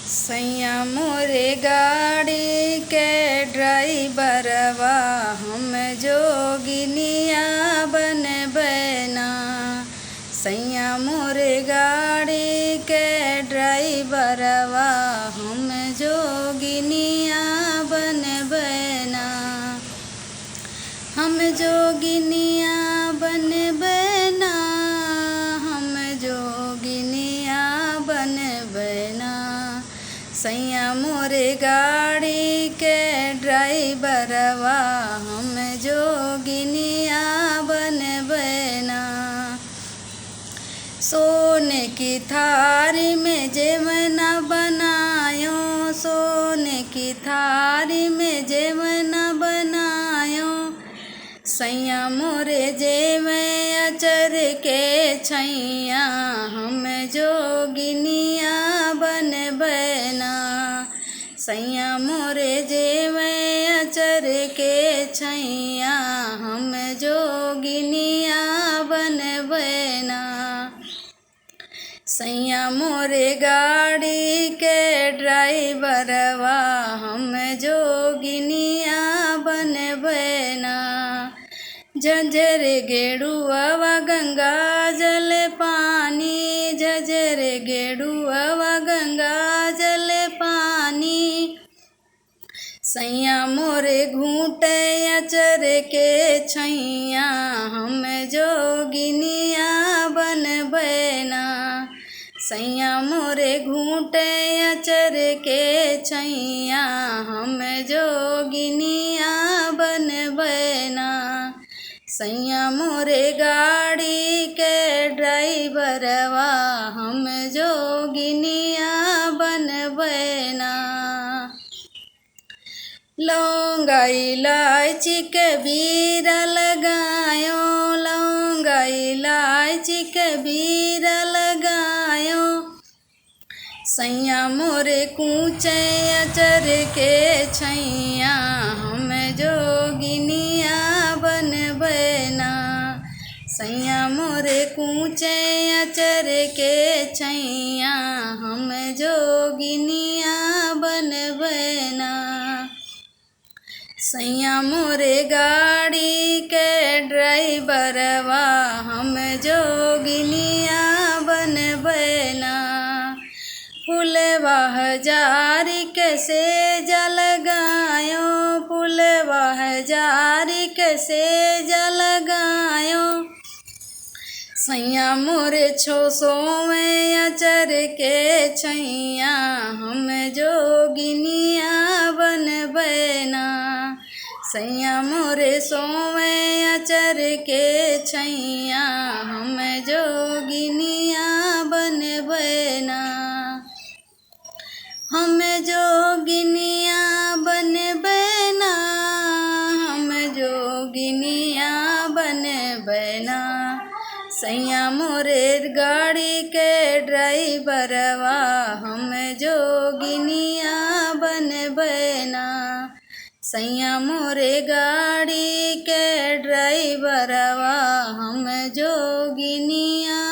सैया मोरे गाड़ी के ड्राइवरवा हम जोगिनिया बनबैना। सैया मोरे गाड़ी के ड्राइवरवा हम जोगिनिया बनबैना। हम जोगिनिया बनबैना, हम जोगिनिया बनबैना। सैया मोरे गाड़ी के ड्राइवरवा हम जोगिनिया बनबैना। सोने की थारी में जेवना बनायो, सोने की थारी में जेवना बनायो। सैया मोरे जेवे अचर के छैया हम जोगिनिया बनबैना। सैया मोरे जेवे अचर के छैया हम जोगिनिया बनबैना। सैया मोरे गाड़ी के ड्राइवरवा हम जोगिनिया बनबैना। झझर गेड़ुआ गंगा जल पानी, झझर गेड़ुआ गंगा जल पानी। सैया मोरे घूटे अचर के छैया हम जोगिनिया बनबैना। सैया मोरे घूटे अचर के छैया हम जोगिनिया बनबैना। सैया मोरे गाड़ी के ड्राइवरवा हम जोगिनिया बनबैना। लौंगा इलायची के बीरा लगायो, लौंगा इलायची के बीरा लगायो। सैया मोरे कूचे अचर के छैया हम जोगिनिया बनबैना। सैया मोरे कूचे अचर के छैया हम जोगिनिया बनबैना। सैया मोरे गाड़ी के ड्राइवरवा हम जोगिनिया बनबैना। फूलवा हजारी के सेज लगायो, फूलवा हजारी के सेज लगायो। सैया मोरे छोसोवे अचर के छैया हम जोगिनिया बनबैना। सैया मोरे सोवे अचर के छैया हम जोगिनिया बनबैना। हम जोगिनिया बनबैना, हम जोगिनिया बनबैना। सैया मोरे गाड़ी के ड्राइवरवा हम जोगिनिया बनबैना। सैया मोरे गाड़ी के ड्राइवरवा हम जोगिनिया